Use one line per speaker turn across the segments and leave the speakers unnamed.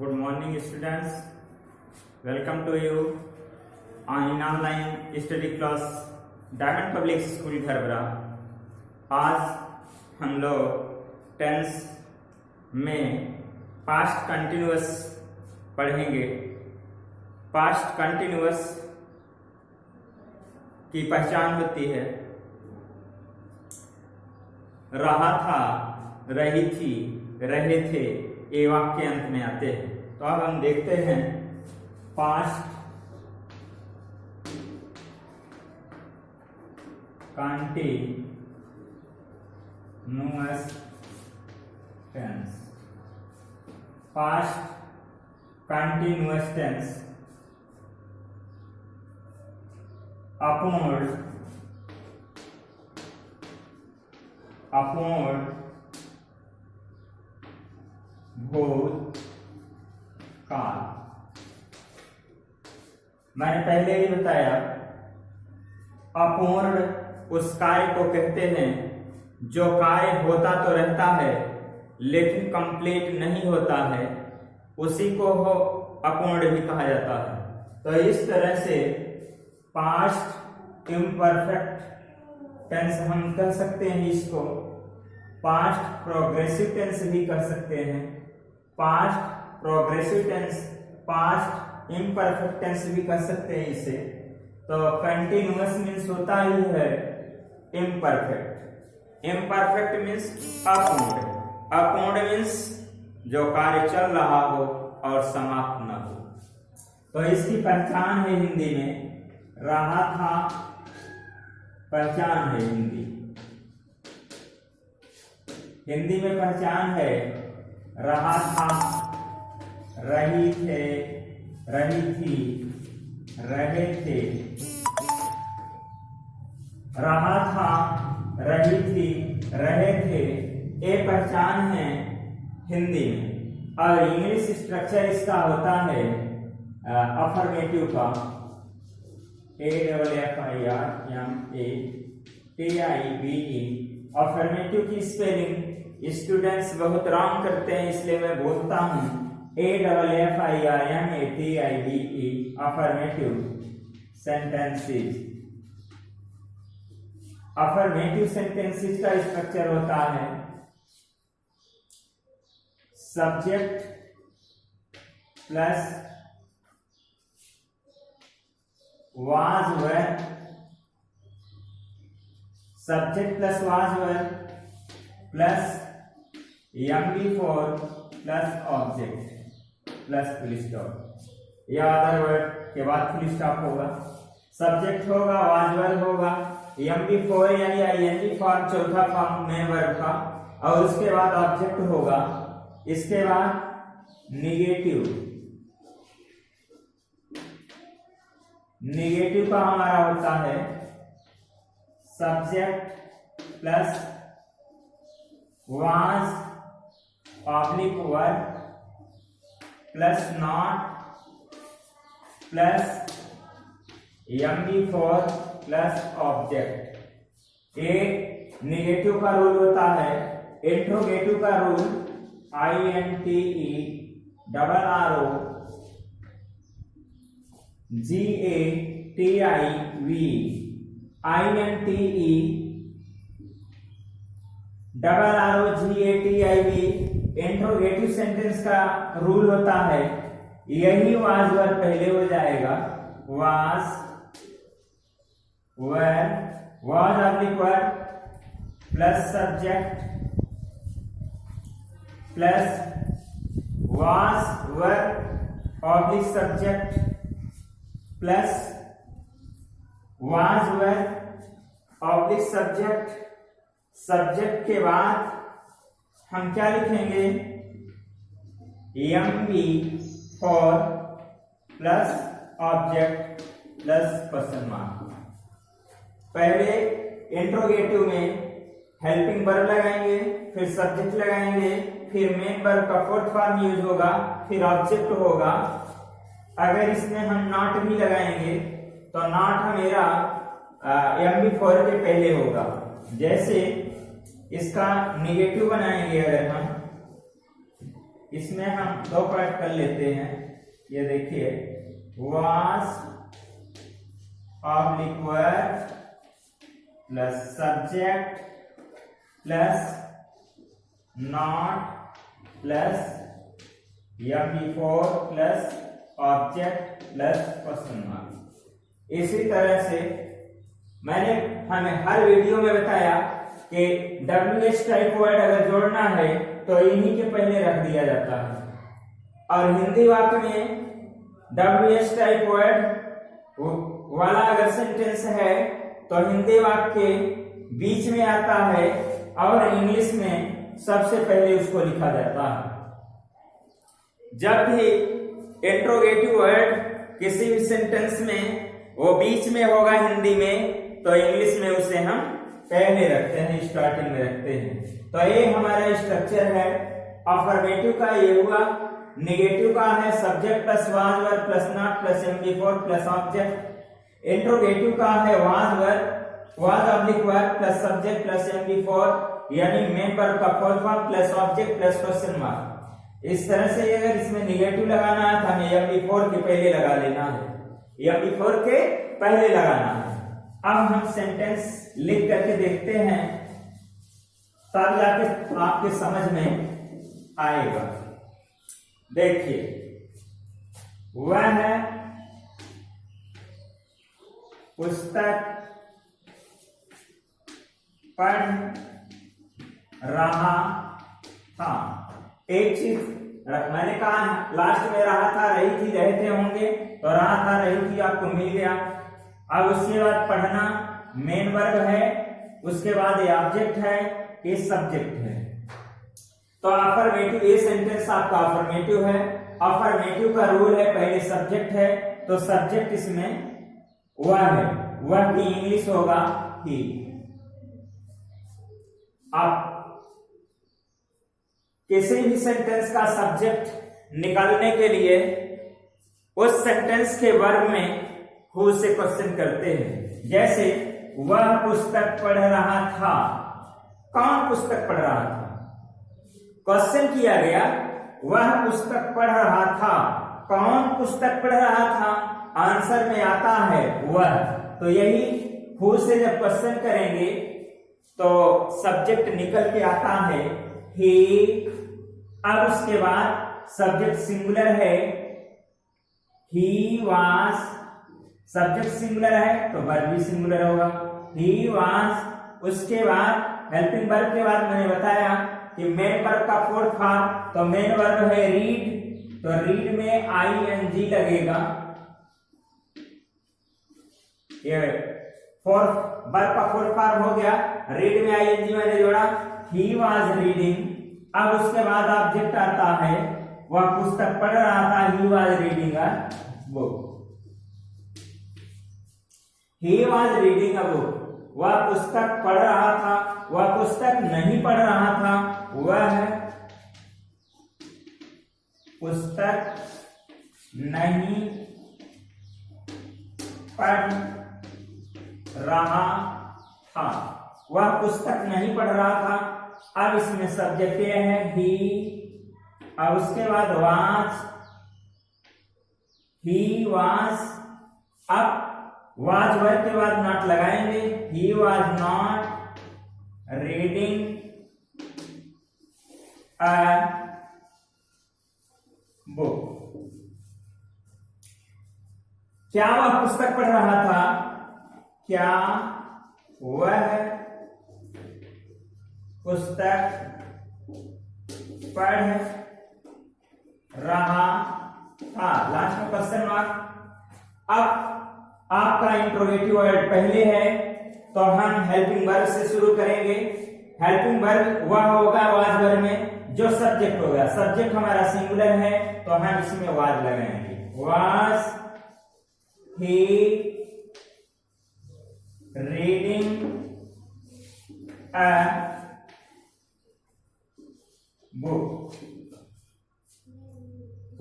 Good morning, students. Welcome to you in online study class diamond public school घरबरा। आज हम लोग tense में पास्ट कंटिन्यूअस पढ़ेंगे। पास्ट कंटिन्यूअस की पहचान होती है रहा था, रही थी, रहे थे, ये वाक्य अंत में आते हैं। तो अब हम देखते हैं past continuous tense. Past continuous tense अपूर्ण भूतकाल। मैंने पहले ही बताया अपूर्ण उस कार्य को कहते हैं जो कार्य होता तो रहता है लेकिन कंप्लीट नहीं होता है, उसी को अपूर्ण भी कहा जाता है। तो इस तरह से पास्ट इम्परफेक्ट टेंस हम कह सकते हैं, इसको पास्ट प्रोग्रेसिव टेंस भी कह सकते हैं, past progressive tense, past imperfect tense भी कह सकते हैं इसे। तो कंटिन्यूअस मीन्स होता ही है इम्परफेक्ट। इम्परफेक्ट मीन्स अपूर्ण। अपूर्ण मीन्स जो कार्य चल रहा हो और समाप्त न हो। तो इसकी पहचान है हिंदी में रहा था, पहचान है हिंदी में पहचान है रहा था, रही थे, रही थी, रहे थे। रहा था, रही थी, रहे थे, ये पहचान है हिंदी में। और इंग्लिश स्ट्रक्चर इसका होता है अफर्मेटिव का, AFFIRMATIVE। अफर्मेटिव की स्पेलिंग स्टूडेंट्स बहुत रॉन्ग करते हैं, इसलिए मैं बोलता हूं AFFIRMATIVE। Affirmative sentences. Affirmative sentences का स्ट्रक्चर होता है subject plus was were, subject plus was were plus MB4 plus object plus full stop, या अदर वर्ड के बाद फुल स्टॉप होगा। सब्जेक्ट होगा, was were होगा, MB4 यानी ING फॉर्म चौथा फॉर्म में वर्ब का, और उसके बाद ऑब्जेक्ट होगा। इसके बाद नेगेटिव का हमारा होता है subject plus was oblique were plus not plus MB4 plus object. एक नेगेटिव का रूल होता है इंट्रोगेटिव का rule, INTERROGATIVE। INTERROGATIVE interrogative sentence का रूल होता है, यही वाज वर पहले हो जाएगा, was were, was oblique were plus subject plus was were oblique subject plus was were oblique subject. Subject के बाद हम क्या लिखेंगे, MB4 plus object plus question mark. पहले इंट्रोगेटिव में हेल्पिंग वर्ब लगाएंगे, फिर सब्जेक्ट लगाएंगे, फिर मेन वर्ब का फोर्थ फॉर्म यूज होगा, फिर ऑब्जेक्ट होगा। अगर इसमें हम नॉट भी लगाएंगे तो नॉट मेरा MB4 के पहले होगा। जैसे इसका निगेटिव बनाएंगे, अगर हम इसमें हम दो पार्ट कर लेते हैं। ये देखिए, was oblique were plus subject plus not plus या V four plus object plus question mark. इसी तरह से मैंने हमें हर वीडियो में बताया कि WH टाइप वर्ड अगर जोड़ना है तो इन्हीं के पहले रख दिया जाता है, और हिंदी वाक्य में WH टाइप वर्ड वाला अगर सेंटेंस है तो हिंदी वाक्य के बीच में आता है और इंग्लिश में सबसे पहले उसको लिखा जाता है। जब भी इंट्रोगेटिव वर्ड किसी भी सेंटेंस में वो बीच में होगा हिंदी में, तो इंग्लिश में उसे हम पहले रखते हैं, स्टार्टिंग में रखते हैं। तो ये हमारा स्ट्रक्चर है। अफर्मेटिव का ये हुआ, नेगेटिव का है subject plus was verb plus not plus M before plus object. Interrogative का है was oblique verb plus subject plus M before, यानी मेन वर्ब का full form plus object plus question mark. इस तरह से अगर इसमें नेगेटिव लगाना है तो हमें एम बिफोर के पहले लगा लेना है, एम बिफोर के पहले लगाना है। अब हम सेंटेंस लिख करके देखते हैं, तब जाके आपके समझ में आएगा। देखिए, वह पुस्तक पढ़ रहा था। एक चीज मैंने कहा लास्ट में रहा था, रही थी, रहे थे होंगे, तो रहा था रही थी आपको मिल गया। अब उसके बाद पढ़ना मेन वर्ब है, उसके बाद ये ऑब्जेक्ट है, ये सब्जेक्ट है। तो अफर्मेटिव, ये सेंटेंस आपका अफर्मेटिव है। अफर्मेटिव का रूल है पहले सब्जेक्ट है, तो सब्जेक्ट इसमें वह है, वह की इंग्लिश होगा ही। अब किसी भी सेंटेंस का सब्जेक्ट निकालने के लिए उस सेंटेंस के वर्ब में हु से क्वेश्चन करते हैं। जैसे वह पुस्तक पढ़ रहा था, कौन पुस्तक पढ़ रहा था? क्वेश्चन किया गया, वह पुस्तक पढ़ रहा था, कौन पुस्तक पढ़ रहा था? आंसर में आता है वह। तो यही हु से जब क्वेश्चन करेंगे तो सब्जेक्ट निकल के आता है ही। अब उसके बाद सब्जेक्ट सिंगुलर है, ही वाज, सब्जेक्ट सिंगुलर है तो वर्ब भी सिंगुलर होगा, ही वाज। उसके बाद हेल्पिंग वर्ब के बाद मैंने बताया कि मेन वर्ब का फोर्थ फॉर्म, तो मेन वर्ब है रीड, तो रीड में ING लगेगा। ये फोर्थ वर्ब का फोर्थ फॉर्म हो गया, रीड में ING मैंने जोड़ा, ही वाज रीडिंग। अब उसके बाद ऑब्जेक्ट आता है, वह पुस्तक पढ़ रहा था, he was reading a book. He was reading a book, वह पुस्तक पढ़ रहा था, वह पुस्तक नहीं पढ़ रहा था, वह पुस्तक नहीं पढ़ रहा था, वह पुस्तक नहीं पढ़ रहा था। अब इसमें सब्जेक्ट ये है ही, और उसके बाद वाज, ही वाज। अब वाज वर्ब के बाद नॉट लगाएंगे, he was not reading a book. क्या वह पुस्तक पढ़ रहा था? क्या वह पुस्तक पढ़ रहा था? लास्ट में क्वेश्चन मार्क। अब आपका इंट्रोगेटिव वर्ड पहले है तो हम हेल्पिंग वर्ब से शुरू करेंगे। हेल्पिंग वर्ब वह होगा वाज वर्ब में जो सब्जेक्ट होगा। सब्जेक्ट हमारा सिंगुलर है तो हम इसमें वाज लगाएंगे। Was he reading a book,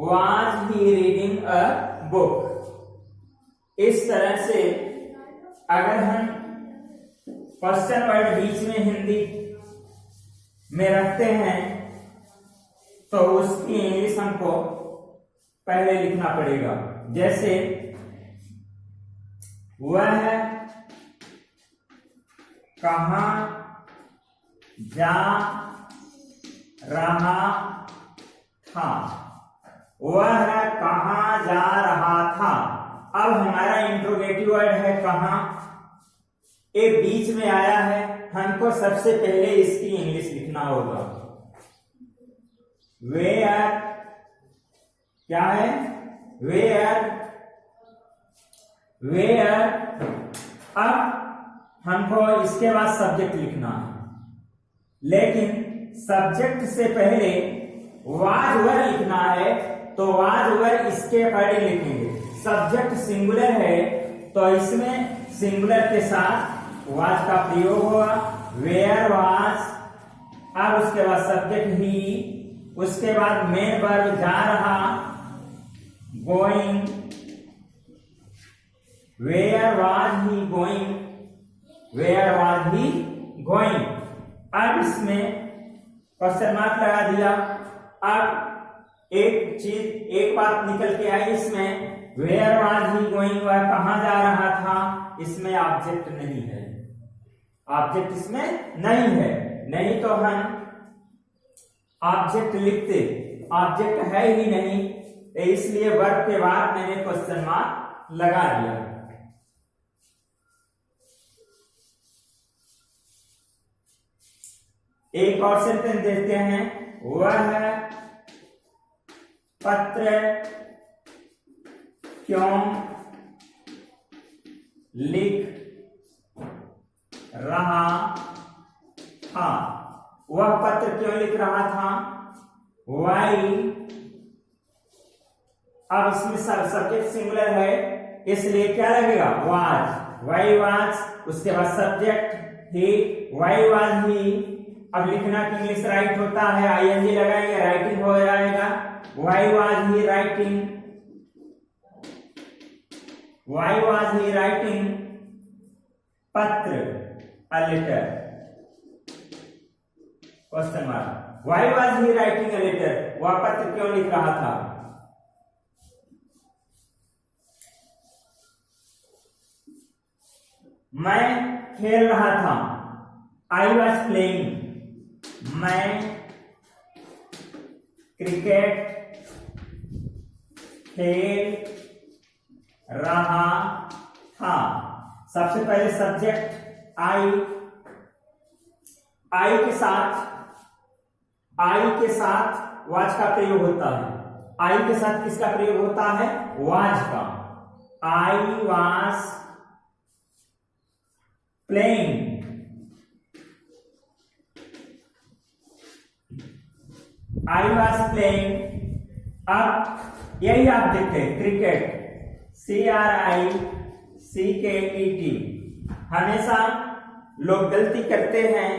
was he reading a book। इस तरह से अगर हम क्वेश्चन वर्ड बीच में हिंदी में रखते हैं तो उसकी इंग्लिश हमको पहले लिखना पड़ेगा। जैसे वह कहाँ जा रहा था, वह कहाँ जा रहा था। अब हमारा इंट्रोगेटिव वर्ड है कहाँ, एक बीच में आया है, हमको सबसे पहले इसकी इंग्लिश लिखना होगा। वेयर, क्या है, वेयर, वेयर। अब हमको इसके बाद सब्जेक्ट लिखना है, लेकिन सब्जेक्ट से पहले वाज वर लिखना है, तो वाज वर इसके पहले लिखेंगे। सब्जेक्ट सिंगुलर है तो इसमें सिंगुलर के साथ वाज का प्रयोग होगा, वेयर वाज। अब उसके बाद सब्जेक्ट ही, उसके बाद मेन वर्ब जा रहा, going, where was he going, where was he going. अब इसमें क्वेश्चन मार्क लगा दिया। अब एक बात निकल के आई इसमें, वेयर वाज ही गोइंग, वह कहां जा रहा था, इसमें ऑब्जेक्ट नहीं है, ऑब्जेक्ट इसमें नहीं है। नहीं तो हम ऑब्जेक्ट लिखते, ऑब्जेक्ट है ही नहीं, इसलिए वर्ब के बाद मैंने क्वेश्चन मार्क लगा दिया। एक और सेंटेंस देखते हैं, वह पत्र क्यों लिख रहा था, वह पत्र क्यों लिख रहा था, वाई। अब इसमें सब्जेक्ट सिंगुलर है, इसलिए क्या लगेगा, वाज, वाई वाज। उसके बाद सब्जेक्ट ही, वाई वाज ही। अब लिखना की इंग्लिश राइट होता है, आईएनजी लगाएंगे, राइटिंग हो जाएगा, why was he writing, why was he writing पत्र, a letter, question mark. Why was he writing a letter, वह पत्र क्यों लिख रहा था। मैं खेल रहा था, आई वॉज प्लेइंग, मैं क्रिकेट खेल रहा था। सबसे पहले सब्जेक्ट आई, आई के साथ वाज का प्रयोग होता है। आई के साथ किसका प्रयोग होता है, वाज का। I was playing, I was playing. अब यही ऑब्जेक्ट है क्रिकेट, CRICKET। हमेशा लोग गलती करते हैं,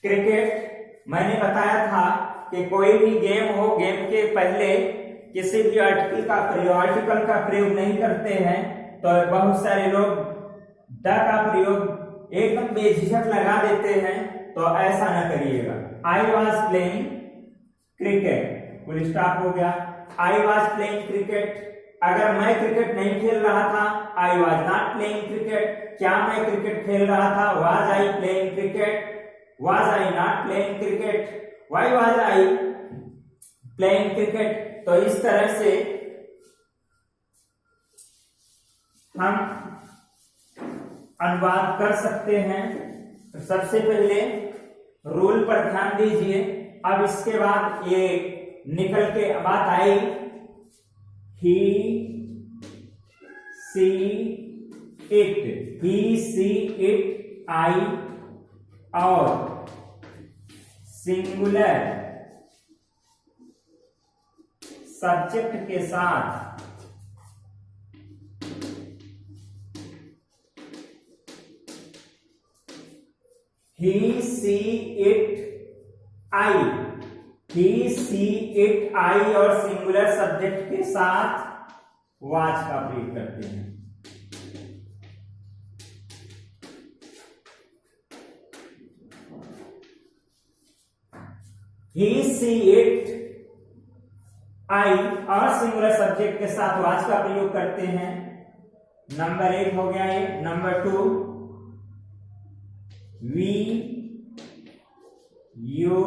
क्रिकेट मैंने बताया था कि कोई भी गेम हो, गेम के पहले किसी भी आर्टिकल का प्रयोग नहीं करते हैं। तो बहुत सारे लोग द का प्रयोग एकदम बेझिझक लगा देते हैं, तो ऐसा न करिएगा। I was playing cricket, full stop हो गया। I was playing cricket. अगर मैं क्रिकेट नहीं खेल रहा था, I was not playing cricket. क्या मैं क्रिकेट खेल रहा था, was I playing cricket, was I not playing cricket, why was I playing cricket. तो इस तरह से हम अनुवाद कर सकते हैं। तो सबसे पहले रूल पर ध्यान दीजिए। अब इसके बाद ये निकल के बात आई, ही सी इट, आई, और सिंगुलर सब्जेक्ट के साथ he see it I, he see it I और सिंगुलर सब्जेक्ट के साथ वाज का प्रयोग करते हैं। he see it आई और सिंगुलर सब्जेक्ट के साथ वाज का प्रयोग करते हैं। नंबर 1 हो गया ये। Number 2 we you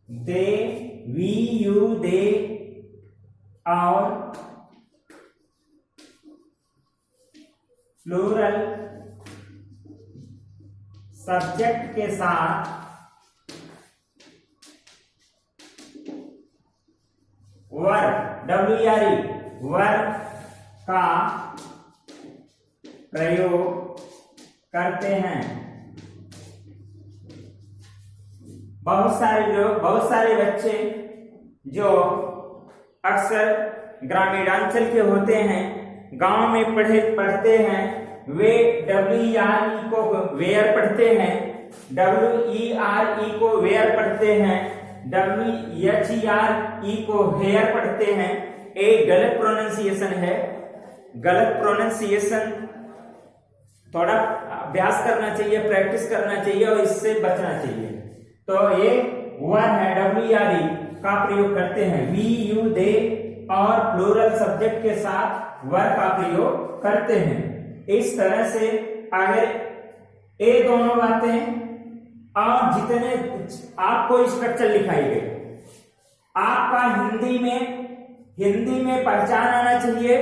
they, we you they और प्लूरल सब्जेक्ट के साथ वर्ब WRE वर्ब का प्रयोग करते हैं। बहुत सारे बच्चे जो अक्सर ग्रामीणांचल के होते हैं, गांव में पढ़ते हैं, वे WRE को वेयर पढ़ते हैं, WERE को वेयर पढ़ते हैं, WHERE को हेयर पढ़ते हैं। एक गलत प्रोनाउंसिएशन है। गलत प्रोनाउंसिएशन थोड़ा अभ्यास करना चाहिए, प्रैक्टिस करना चाहिए और इससे बचना चाहिए। तो ये वर्ब है WRE का प्रयोग करते हैं। वी यू दे और प्लूरल सब्जेक्ट के साथ वर्ब का प्रयोग करते हैं। इस तरह से अगर ये दोनों बातें और जितने आपको स्ट्रक्चर लिखाई गई, आपका हिंदी में पहचान आना चाहिए।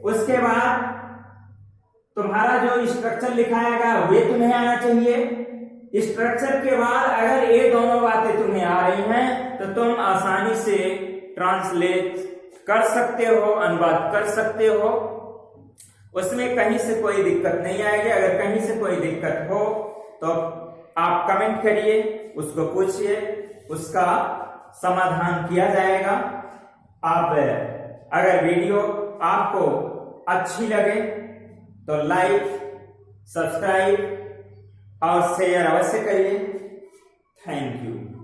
उसके बाद तुम्हारा जो स्ट्रक्चर लिखाया गया वे तुम्हें आना चाहिए। स्ट्रक्चर के बाद अगर ये दोनों बातें तुम्हें आ रही हैं तो तुम आसानी से ट्रांसलेट कर सकते हो, अनुवाद कर सकते हो। उसमें कहीं से कोई दिक्कत नहीं आएगी। अगर कहीं से कोई दिक्कत हो तो आप कमेंट करिए, उसको पूछिए, उसका समाधान किया जाएगा। आप अगर वीडियो आपको अच्छी लगे तो लाइक, सब्सक्राइब और शेयर अवश्य करिए। Thank you.